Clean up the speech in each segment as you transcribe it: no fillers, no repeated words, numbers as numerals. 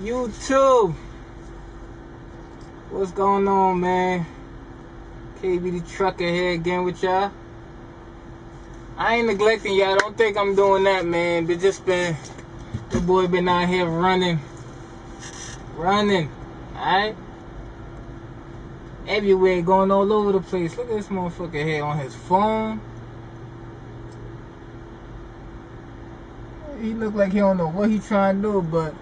YouTube, what's going on, man? KayBee the trucker here again with y'all. I ain't neglecting y'all. Don't think I'm doing that, man. But just the boy been out here running, alright? Everywhere, going all over the place. Look at this motherfucker here on his phone. He look like he don't know what he trying to do, but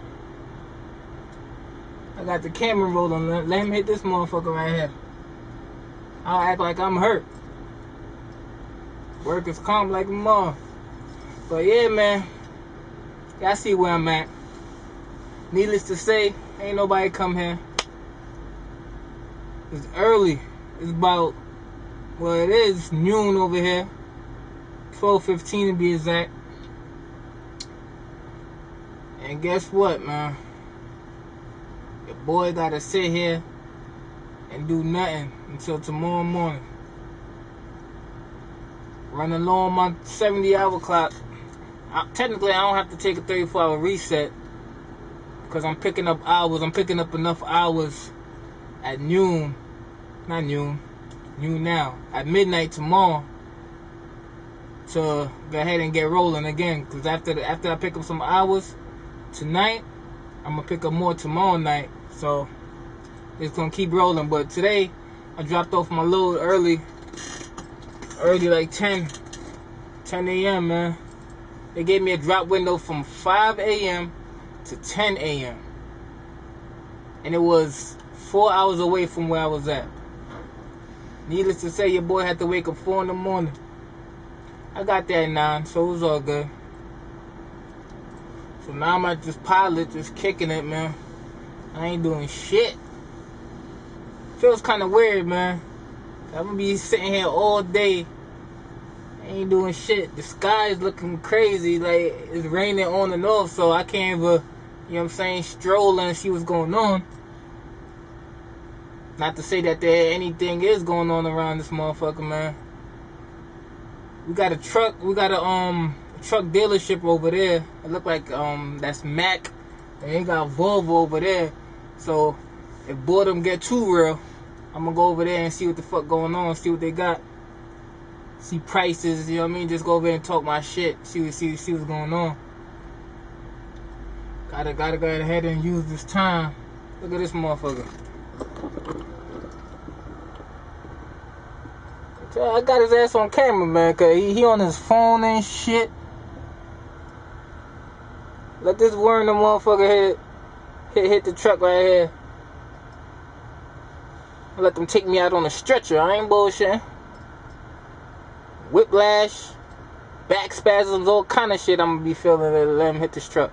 I got the camera rolling. Let him hit this motherfucker right here. I'll act like I'm hurt. Work is calm like a mom. But yeah, man, y'all see where I'm at. Needless to say, ain't nobody come here. It's early. It's about, well, it is noon over here. 12:15 to be exact. And guess what, man? Your boy gotta sit here and do nothing until tomorrow morning. Running low on my 70-hour clock. Technically, I don't have to take a 34-hour reset because I'm picking up hours. I'm picking up enough hours at noon. Not noon. Noon now. At midnight tomorrow to go ahead and get rolling again. Because after I pick up some hours tonight, I'm going to pick up more tomorrow night. So it's going to keep rolling. But today, I dropped off my load early like 10 a.m., man. They gave me a drop window from 5 a.m. to 10 a.m. And it was 4 hours away from where I was at. Needless to say, your boy had to wake up 4 in the morning. I got there at 9, so it was all good. So now I'm at this pilot, just kicking it, man. I ain't doing shit. Feels kind of weird, man. I'm gonna be sitting here all day. I ain't doing shit. The sky is looking crazy, like it's raining on and off, so I can't even, you know what I'm saying, stroll and see what's going on. Not to say that there anything is going on around this motherfucker, man. We got a truck truck dealership over there. It look like that's Mac. And they got Volvo over there. So if boredom get too real, I'm gonna go over there and see what the fuck going on, see what they got. See prices, you know what I mean? Just go over there and talk my shit. See what's going on. Gotta go ahead and use this time. Look at this motherfucker. I got his ass on camera, man, cause he on his phone and shit. Let this worm the motherfucker hit the truck right here. Let them take me out on a stretcher. I ain't bullshitting. Whiplash, back spasms, all kind of shit I'm gonna be feeling to let him hit this truck.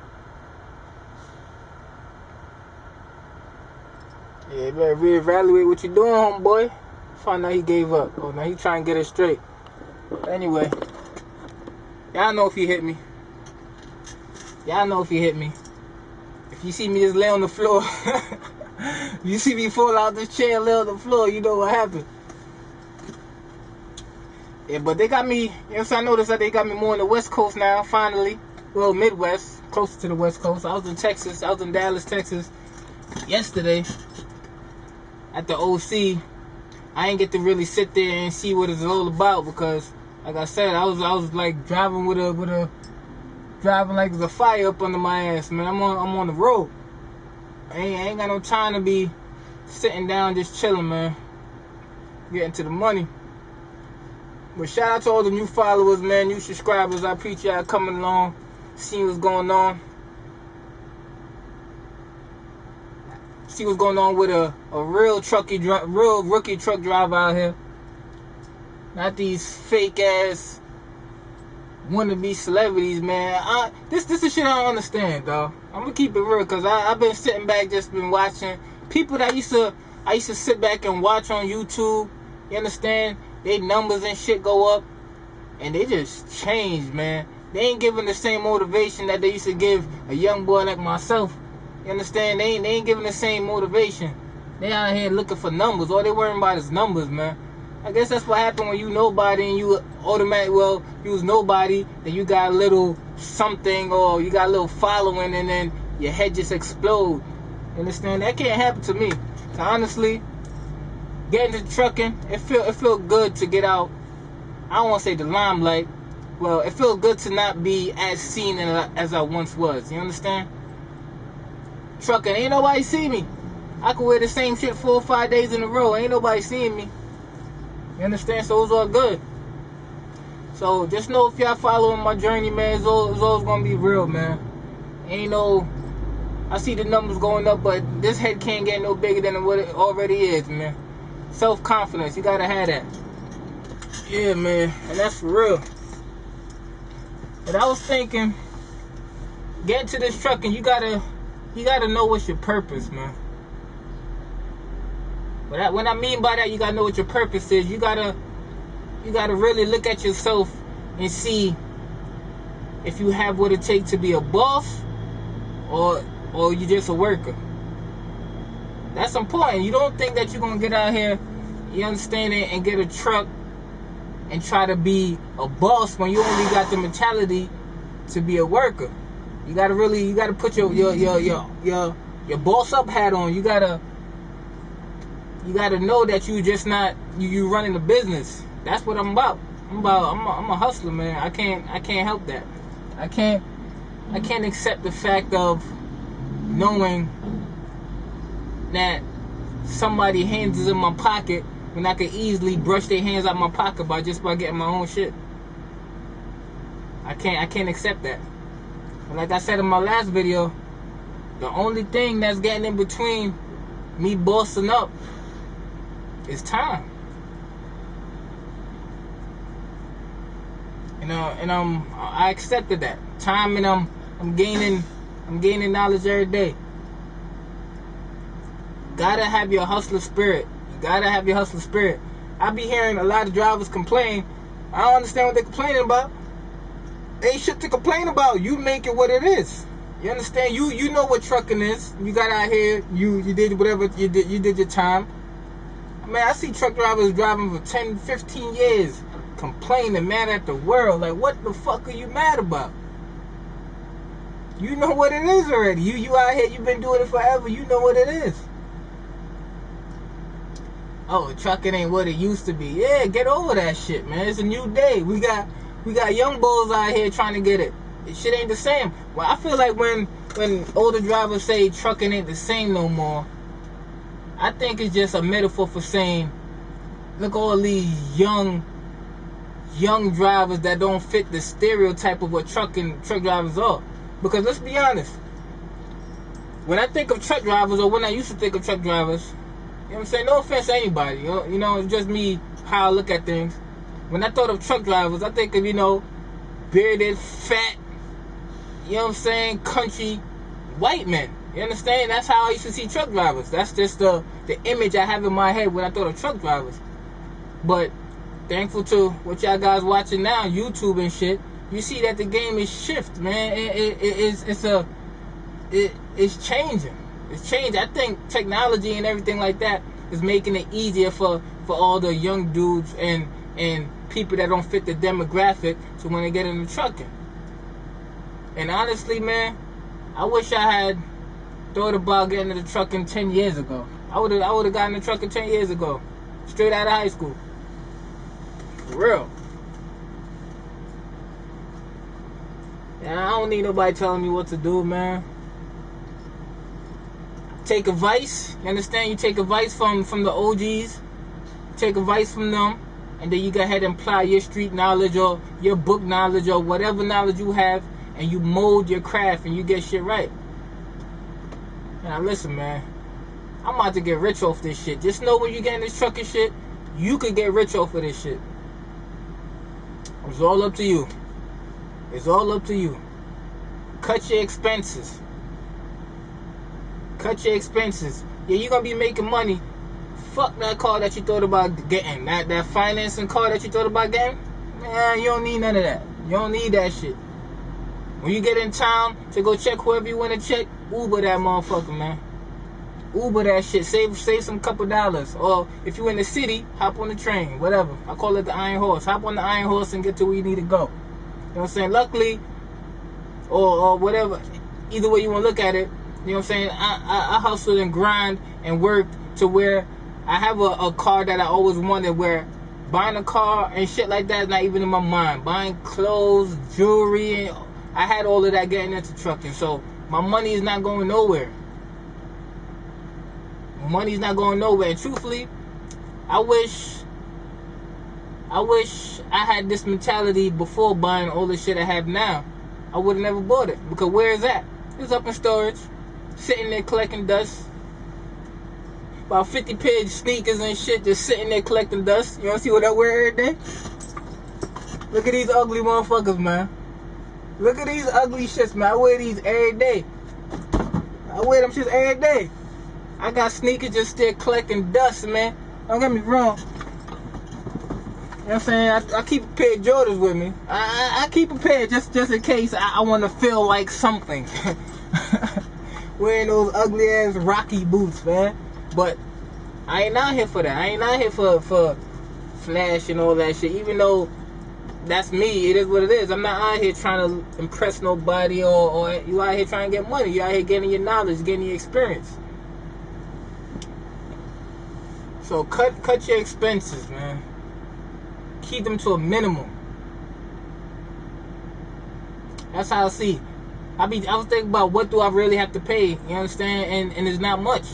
Yeah, you better reevaluate what you doing, homeboy. Find out he gave up. Oh, now he trying to get it straight. Anyway, y'all know if he hit me. Y'all know if he hit me. If you see me just lay on the floor, you see me fall out this chair, lay on the floor, you know what happened. Yeah, but they got me, you know what I'm saying? I noticed that they got me more on the West Coast now, finally. Well, Midwest, closer to the West Coast. I was in Texas, I was in Dallas, Texas yesterday at the OC. I ain't get to really sit there and see what it's all about because, like I said, I was like driving driving like there's a fire up under my ass, man. I'm on the road. I ain't got no time to be sitting down just chilling, man. Getting to the money. But shout out to all the new followers, man, new subscribers. I appreciate y'all coming along, seeing what's going on. See what's going on with a real rookie truck driver out here. Not these fake ass wannabe celebrities, man. This is shit I don't understand, dog. I'm gonna keep it real, cause I've been sitting back, just been watching people that I used to sit back and watch on YouTube. You understand? They numbers and shit go up, and they just changed, man. They ain't giving the same motivation that they used to give a young boy like myself. You understand? They ain't giving the same motivation. They out here looking for numbers. All they worrying about is numbers, man. I guess that's what happened when you nobody and you you was nobody, then you got a little something or you got a little following and then your head just explode. You understand? That can't happen to me. So honestly, getting into trucking, it feel good to get out. I don't want to say the limelight. Well, it feels good to not be as seen as I once was. You understand? Trucking, ain't nobody see me. I could wear the same shit 4 or 5 days in a row. Ain't nobody seeing me. You understand? So it's all good. So just know if y'all following my journey, man, it's always gonna be real, man. Ain't no, I see the numbers going up, but this head can't get no bigger than what it already is, man. Self-confidence, you gotta have that. Yeah, man, and that's for real. But I was thinking, getting to this trucking, you gotta know what's your purpose, man. But what I mean by that, you gotta know what your purpose is. You gotta really look at yourself and see if you have what it takes to be a boss or you just a worker. That's important. You don't think that you're gonna get out here, you understand it, and get a truck and try to be a boss when you only got the mentality to be a worker. You gotta put your boss up hat on. You gotta know that you just not you running a business. That's what I'm about. I'm a hustler, man. I can't help that. I can't accept the fact of knowing that somebody hands is in my pocket when I could easily brush their hands out my pocket by getting my own shit. I can't accept that. And like I said in my last video, the only thing that's getting in between me bossing up is time. You know, and I accepted that time, and I'm gaining knowledge every day. Gotta have your hustler spirit. You gotta have your hustler spirit. I be hearing a lot of drivers complain. I don't understand what they're complaining about. Ain't shit to complain about. You make it what it is. You understand? You know what trucking is. You got out here. You did whatever you did. You did your time. Man, I see truck drivers driving for 10, 15 years, complaining, mad at the world. Like, what the fuck are you mad about? You know what it is already. You out here. You've been doing it forever. You know what it is. Oh, trucking ain't what it used to be. Yeah, get over that shit, man. It's a new day. We got young bulls out here trying to get it. It shit ain't the same. Well, I feel like when older drivers say trucking ain't the same no more, I think it's just a metaphor for saying, look, all these young drivers that don't fit the stereotype of what truck drivers are. Because let's be honest, when I think of truck drivers, or when I used to think of truck drivers, you know what I'm saying? No offense to anybody. You know, it's just me, how I look at things. When I thought of truck drivers, I think of, you know, bearded, fat, you know what I'm saying, country, white men. You understand? That's how I used to see truck drivers. That's just the image I have in my head when I thought of truck drivers. But thankful to what y'all guys watching now, YouTube and shit, you see that the game is shift, man. It's changing. It's changing. I think technology and everything like that is making it easier for all the young dudes and people that don't fit the demographic to when they get into trucking. And honestly, man, I wish I had thought about getting into trucking 10 years ago. I would have gotten into trucking 10 years ago, straight out of high school. For real. And I don't need nobody telling me what to do, man. Take advice. You understand? You take advice from the OGs. Take advice from them. And then you go ahead and apply your street knowledge or your book knowledge or whatever knowledge you have, and you mold your craft and you get shit right. Now listen, man, I'm about to get rich off this shit. Just know when you get in this trucking shit, you could get rich off of this shit. It's all up to you. It's all up to you. Cut your expenses. Cut your expenses. Yeah, you're gonna be making money. Fuck that car that you thought about getting. That financing car that you thought about getting. Man, you don't need none of that. You don't need that shit. When you get in town to go check whoever you want to check, Uber that motherfucker, man. Uber that shit. Save some couple dollars. Or if you in the city, hop on the train. Whatever. I call it the Iron Horse. Hop on the Iron Horse and get to where you need to go. You know what I'm saying? Luckily, or whatever, either way you want to look at it, You know what I'm saying? I hustled and grind and worked to where I have a car that I always wanted, where buying a car and shit like that is not even in my mind. Buying clothes, jewelry, and I had all of that getting into trucking. So my money is not going nowhere. Money's not going nowhere. And truthfully, I wish I had this mentality before buying all the shit I have now. I would have never bought it. Because where is that? It's up in storage, sitting there collecting dust. About 50 pair of sneakers and shit just sitting there collecting dust. You wanna see what I wear every day? Look at these ugly motherfuckers, man. Look at these ugly shits, man. I wear these every day. I wear them shits every day. I got sneakers just there collecting dust, man. Don't get me wrong. You know what I'm saying? I keep a pair of Jordans with me. I keep a pair just in case I want to feel like something. Wearing those ugly ass Rocky boots, man. But I ain't out here for that. I ain't out here for flash and all that shit. Even though that's me, it is what it is. I'm not out here trying to impress nobody or you out here trying to get money. You out here getting your knowledge, getting your experience. So cut your expenses, man. Keep them to a minimum. That's how I see. I was thinking about what do I really have to pay. You understand? And it's not much.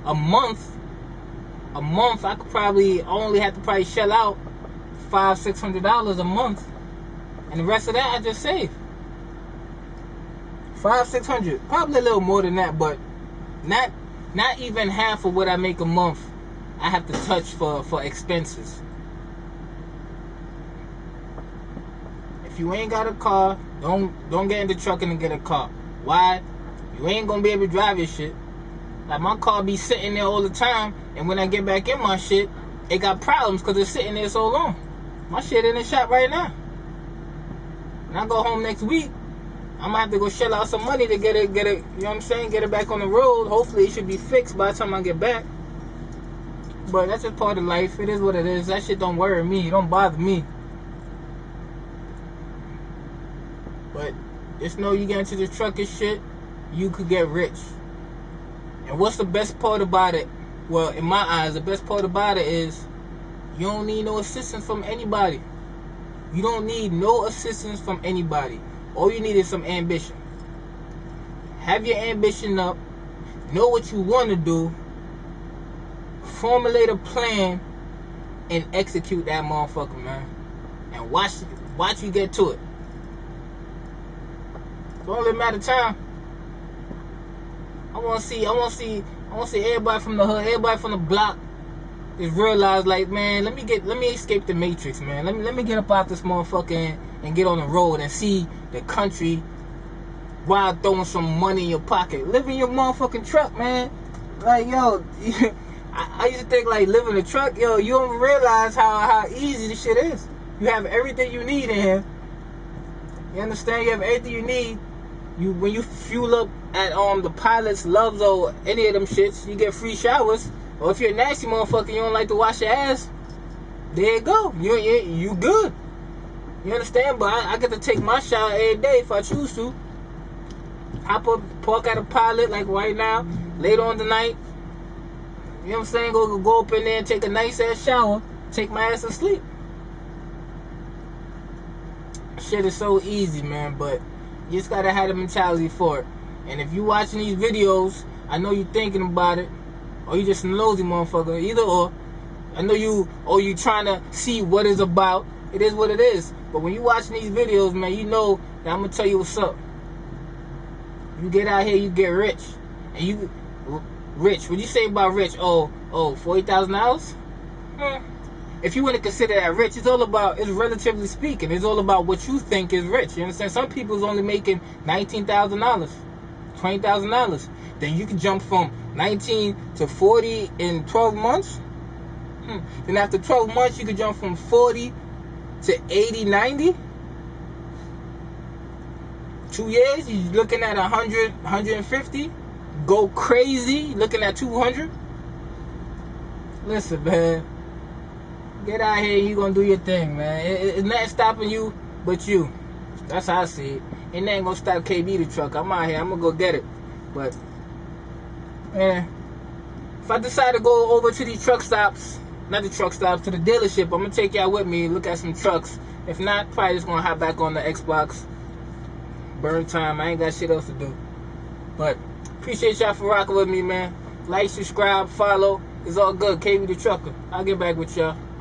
A month, I could probably only have to probably shell out $500-600 a month, and the rest of that I just save. $500-600, probably a little more than that, but not even half of what I make a month. I have to touch for expenses. If you ain't got a car, don't get into trucking and get a car. Why? You ain't gonna be able to drive your shit. Like, my car be sitting there all the time, and when I get back in my shit, it got problems because it's sitting there so long. My shit in the shop right now. When I go home next week, I'm gonna have to go shell out some money to get it, you know what I'm saying, get it back on the road. Hopefully it should be fixed by the time I get back. But that's just part of life. It is what it is. That shit don't worry me. It don't bother me. But just know you get into the trucking shit, you could get rich. And what's the best part about it? Well, in my eyes, the best part about it is you don't need no assistance from anybody. You don't need no assistance from anybody. All you need is some ambition. Have your ambition up. Know what you want to do. Formulate a plan and execute that motherfucker, man. And watch you get to it. It's only a matter of time. I want to see everybody from the hood, everybody from the block just realize, like, man, let me escape the matrix, man. Let me get up out this motherfucker and get on the road and see the country while throwing some money in your pocket. Live in your motherfucking truck, man. Like, yo, I used to think, like, living in a truck, yo, you don't realize how easy this shit is. You have everything you need in here. You understand? You have everything you need. When you fuel up at the Pilot's, Loves, or any of them shits, you get free showers. Or if you're a nasty motherfucker, you don't like to wash your ass, there you go. You good. You understand? But I get to take my shower every day if I choose to. Hop up, park at a Pilot, like right now, later on tonight. You know what I'm saying? Go up in there and take a nice ass shower, take my ass to sleep. Shit is so easy, man, but you just gotta have the mentality for it. And if you watching these videos, I know you thinking about it, or you just a nosy motherfucker, either or. I know you trying to see what it's about. It is what it is. But when you watching these videos, man, you know that I'm gonna tell you what's up. You get out here, you get rich. And you rich. What you say about rich? $40,000? If you want to consider that rich, it's relatively speaking, it's all about what you think is rich. You understand? Some people's only making $19,000, $20,000. Then you can jump from 19 to 40 in 12 months. Then after 12 months, you can jump from 40 to 80, 90. 2 years, you're looking at 100, 150. Go crazy, looking at 200. Listen, man. Get out here, you gonna do your thing, man. It's nothing stopping you but you. That's how I see it. And that ain't gonna stop KayBee the truck. I'm out here, I'm gonna go get it. But man, if I decide to go over to these truck stops, not the truck stops, to the dealership, I'm gonna take y'all with me, look at some trucks. If not, probably just gonna hop back on the Xbox. Burn time. I ain't got shit else to do. But appreciate y'all for rocking with me, man. Like, subscribe, follow. It's all good. KayBee the Trucker. I'll get back with y'all.